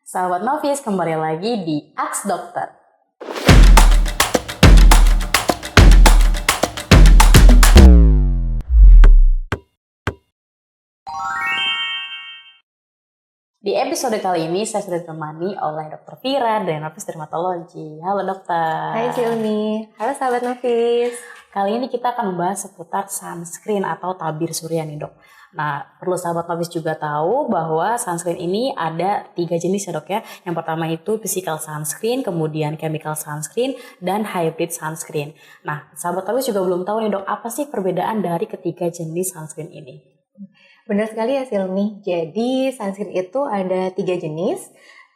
Sahabat Novis, kembali lagi di Aks Dokter. Di episode kali ini saya sudah ditemani oleh Dr. Vira dari Novis Dermatologi. Halo dokter. Hai Silmi, halo sahabat Novis. Kali ini kita akan membahas seputar sunscreen atau tabir surya nih dok. Nah, perlu sahabat Novis juga tahu bahwa sunscreen ini ada 3 jenis ya dok ya. Yang pertama itu physical sunscreen, kemudian chemical sunscreen, dan hybrid sunscreen. Nah, sahabat Novis juga belum tahu nih dok, apa sih perbedaan dari ketiga jenis sunscreen ini? Benar sekali ya Silmi, jadi sunscreen itu ada 3 jenis,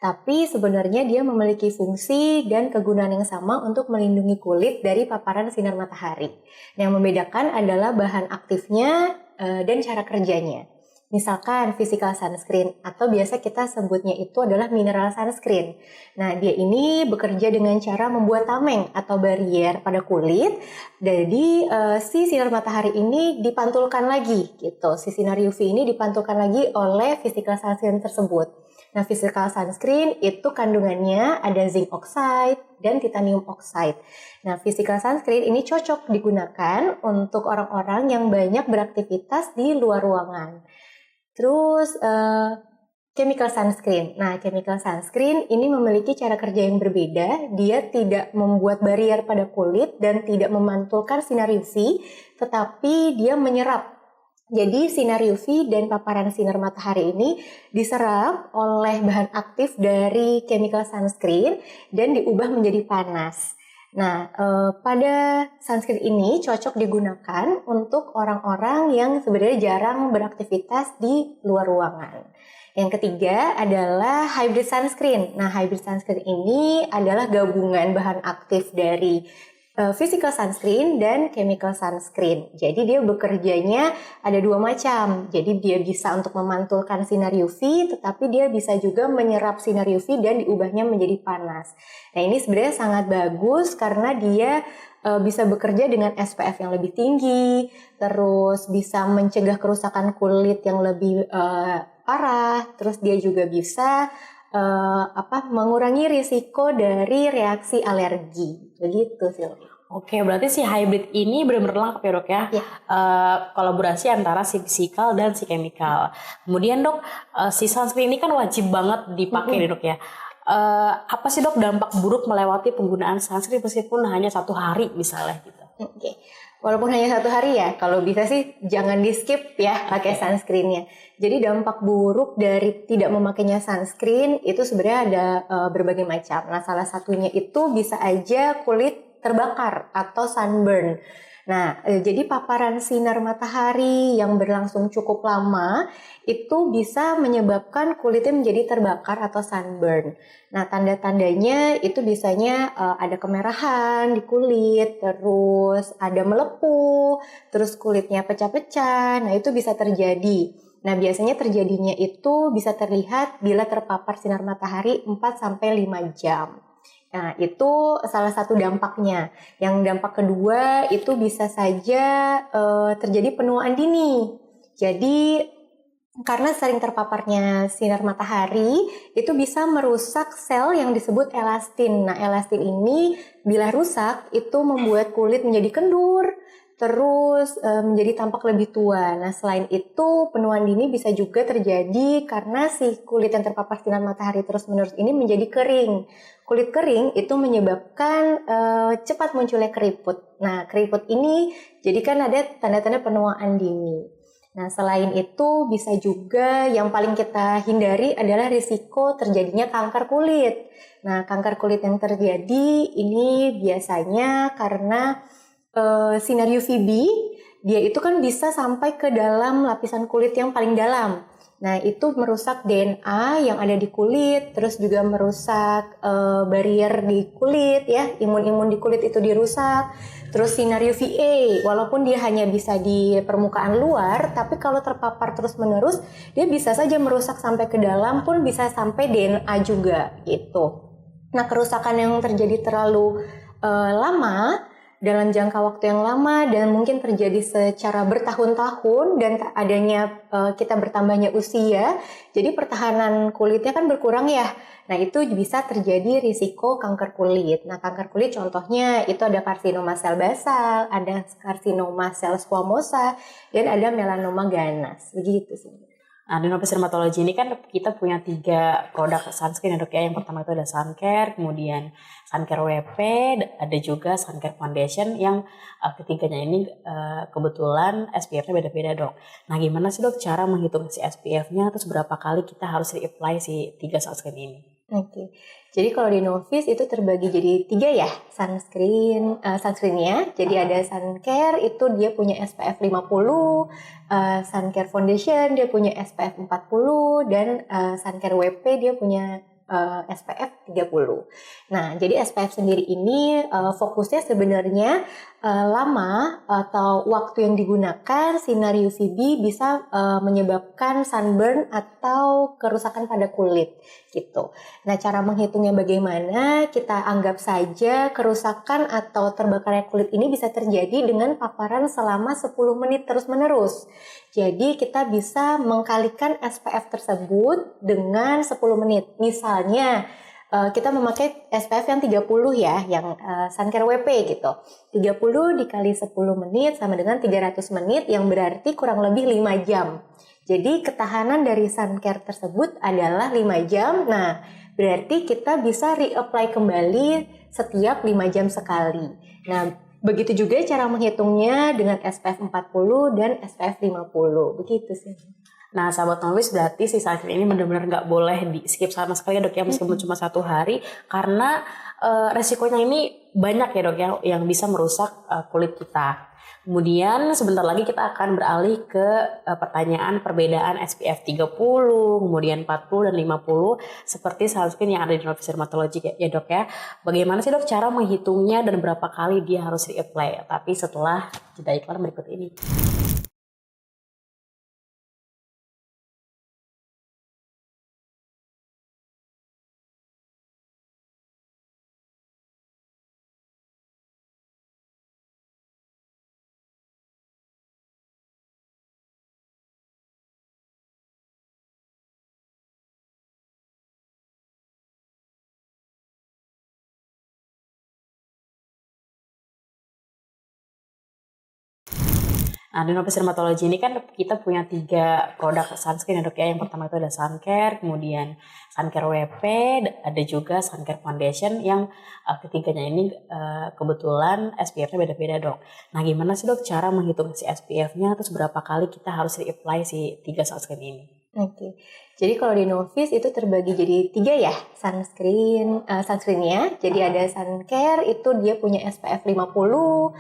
tapi sebenarnya dia memiliki fungsi dan kegunaan yang sama untuk melindungi kulit dari paparan sinar matahari. Yang membedakan adalah bahan aktifnya dan cara kerjanya. Misalkan physical sunscreen atau biasa kita sebutnya itu adalah mineral sunscreen. Nah, dia ini bekerja dengan cara membuat tameng atau barrier pada kulit. Jadi si sinar matahari ini dipantulkan lagi gitu. Si sinar UV ini dipantulkan lagi oleh physical sunscreen tersebut. Nah, physical sunscreen itu kandungannya ada zinc oxide dan titanium oxide. Nah, physical sunscreen ini cocok digunakan untuk orang-orang yang banyak beraktivitas di luar ruangan. Terus chemical sunscreen. Nah, chemical sunscreen ini memiliki cara kerja yang berbeda. Dia tidak membuat barrier pada kulit dan tidak memantulkan sinar UV, tetapi dia menyerap. Jadi sinar UV dan paparan sinar matahari ini diserap oleh bahan aktif dari chemical sunscreen dan diubah menjadi panas. Nah, pada sunscreen ini cocok digunakan untuk orang-orang yang sebenarnya jarang beraktivitas di luar ruangan. Yang ketiga adalah hybrid sunscreen. Nah, hybrid sunscreen ini adalah gabungan bahan aktif dari physical sunscreen dan chemical sunscreen. Jadi dia bekerjanya ada 2 macam. Jadi dia bisa untuk memantulkan sinar UV, tetapi dia bisa juga menyerap sinar UV dan diubahnya menjadi panas. Nah, ini sebenarnya sangat bagus karena dia bisa bekerja dengan SPF yang lebih tinggi, terus bisa mencegah kerusakan kulit yang lebih parah, terus dia juga bisa mengurangi risiko dari reaksi alergi. Begitu sih. Oke, berarti si hybrid ini benar-benar lengkap ya dok ya? Ya. Kolaborasi antara si physical dan si chemical. Kemudian dok, si sunscreen ini kan wajib banget dipakai nih dok ya. Apa sih dok dampak buruk melewati penggunaan sunscreen meskipun hanya 1 hari misalnya gitu? Oke. Walaupun hanya 1 hari ya, kalau bisa sih jangan di skip ya pakai sunscreennya. Jadi dampak buruk dari tidak memakainya sunscreen itu sebenarnya ada berbagai macam. Nah, salah satunya itu bisa aja kulit terbakar atau sunburn. Nah, jadi paparan sinar matahari yang berlangsung cukup lama itu bisa menyebabkan kulitnya menjadi terbakar atau sunburn. Nah, tanda-tandanya itu biasanya ada kemerahan di kulit, terus ada melepuh, terus kulitnya pecah-pecah. Nah, itu bisa terjadi. Nah, biasanya terjadinya itu bisa terlihat bila terpapar sinar matahari 4-5 jam. Nah, itu salah satu dampaknya. Yang dampak kedua itu bisa saja terjadi penuaan dini. Jadi, karena sering terpaparnya sinar matahari, itu bisa merusak sel yang disebut elastin. Nah, elastin ini bila rusak, itu membuat kulit menjadi kendur, terus menjadi tampak lebih tua. Nah, selain itu, penuaan dini bisa juga terjadi karena si kulit yang terpapar sinar matahari terus-menerus ini menjadi kering. Kulit kering itu menyebabkan cepat munculnya keriput. Nah, keriput ini jadi kan ada tanda-tanda penuaan dini. Nah, selain itu bisa juga yang paling kita hindari adalah risiko terjadinya kanker kulit. Nah, kanker kulit yang terjadi ini biasanya karena sinar UVB, dia itu kan bisa sampai ke dalam lapisan kulit yang paling dalam. Nah, itu merusak DNA yang ada di kulit, terus juga merusak barrier di kulit ya, imun-imun di kulit itu dirusak. Terus sinar UVA, walaupun dia hanya bisa di permukaan luar, tapi kalau terpapar terus-menerus, dia bisa saja merusak sampai ke dalam, pun bisa sampai DNA juga gitu. Nah, kerusakan yang terjadi terlalu lama dalam jangka waktu yang lama dan mungkin terjadi secara bertahun-tahun dan adanya kita bertambahnya usia, jadi pertahanan kulitnya kan berkurang ya. Nah, itu bisa terjadi risiko kanker kulit. Nah, kanker kulit contohnya itu ada karsinoma sel basal, ada karsinoma sel squamosa, dan ada melanoma ganas. Begitu sih. Nah, di Novus Dermatology ini kan kita punya 3 produk sunscreen ya dok ya. Yang pertama itu ada Suncare, kemudian Suncare WP, ada juga Suncare Foundation yang ketiganya ini kebetulan SPF-nya beda-beda dok. Nah, gimana sih dok cara menghitung si SPF-nya, terus berapa kali kita harus re-apply si 3 sunscreen ini? Oke, jadi kalau di Novis itu terbagi jadi 3 ya sunscreennya. Jadi ada Suncare itu dia punya SPF 50, Suncare Foundation dia punya SPF 40, dan Suncare WP dia punya SPF 30. Nah, jadi SPF sendiri ini fokusnya sebenarnya lama atau waktu yang digunakan sinar UVB bisa menyebabkan sunburn atau kerusakan pada kulit gitu. Nah, cara menghitungnya bagaimana? Kita anggap saja kerusakan atau terbakarnya kulit ini bisa terjadi dengan paparan selama 10 menit terus-menerus. Jadi kita bisa mengkalikan SPF tersebut dengan 10 menit. Misalnya kita memakai SPF yang 30 ya, yang Suncare WP gitu. 30 dikali 10 menit sama dengan 300 menit yang berarti kurang lebih 5 jam. Jadi ketahanan dari Suncare tersebut adalah 5 jam. Nah, berarti kita bisa reapply kembali setiap 5 jam sekali. Nah, begitu juga cara menghitungnya dengan SPF 40 dan SPF 50. Begitu sih. Nah, sahabat Novis, berarti si sunscreen ini benar-benar nggak boleh di skip sama sekali ya dok ya, meskipun cuma 1 hari, karena resikonya ini banyak ya dok ya, yang bisa merusak kulit kita. Kemudian sebentar lagi kita akan beralih ke pertanyaan perbedaan SPF 30, kemudian 40 dan 50 seperti sunscreen yang ada di Novus Dermatology ya dok ya. Bagaimana sih dok cara menghitungnya dan berapa kali dia harus reapply? Tapi setelah jeda iklan berikut ini. Nah, di Novus Dermatology ini kan kita punya 3 produk sunscreen ya dok ya. Yang pertama itu ada Suncare, kemudian Suncare WP, ada juga Suncare Foundation yang ketiganya ini kebetulan SPF-nya beda-beda dok. Nah, gimana sih dok cara menghitung si SPF-nya, terus berapa kali kita harus reapply si 3 sunscreen ini? Oke, jadi kalau di Novis itu terbagi jadi 3 ya sunscreennya. Jadi ada Suncare itu dia punya SPF 50,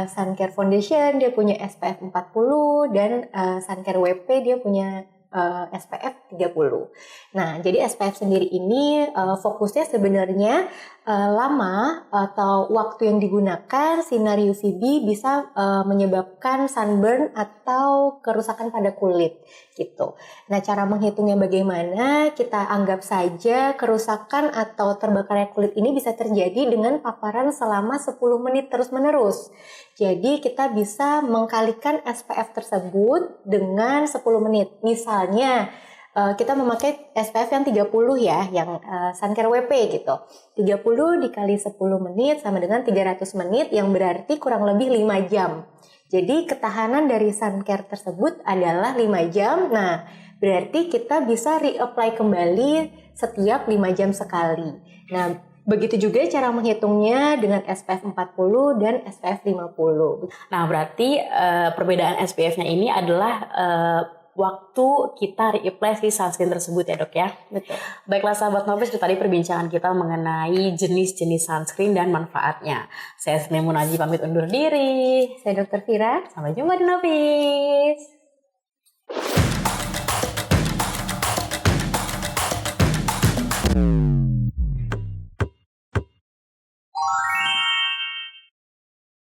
Suncare Foundation dia punya SPF 40, dan Suncare WP dia punya SPF 30. Nah, jadi SPF sendiri ini fokusnya sebenarnya lama atau waktu yang digunakan sinar UVB bisa menyebabkan sunburn atau kerusakan pada kulit gitu. Nah, cara menghitungnya bagaimana? Kita anggap saja kerusakan atau terbakarnya kulit ini bisa terjadi dengan paparan selama 10 menit terus-menerus. Jadi kita bisa mengkalikan SPF tersebut dengan 10 menit. Misalnya kita memakai SPF yang 30 ya, yang Suncare WP gitu. 30 dikali 10 menit sama dengan 300 menit yang berarti kurang lebih 5 jam. Jadi ketahanan dari Suncare tersebut adalah 5 jam. Nah, berarti kita bisa reapply kembali setiap 5 jam sekali. Nah, begitu juga cara menghitungnya dengan SPF 40 dan SPF 50. Nah, berarti perbedaan SPF-nya ini adalah waktu kita reapply si sunscreen tersebut ya dok ya. Betul. Baiklah sahabat Novis, itu tadi perbincangan kita mengenai jenis-jenis sunscreen dan manfaatnya. Saya Sri Munaji pamit undur diri. Saya Dr. Vira. Sampai jumpa di Novis.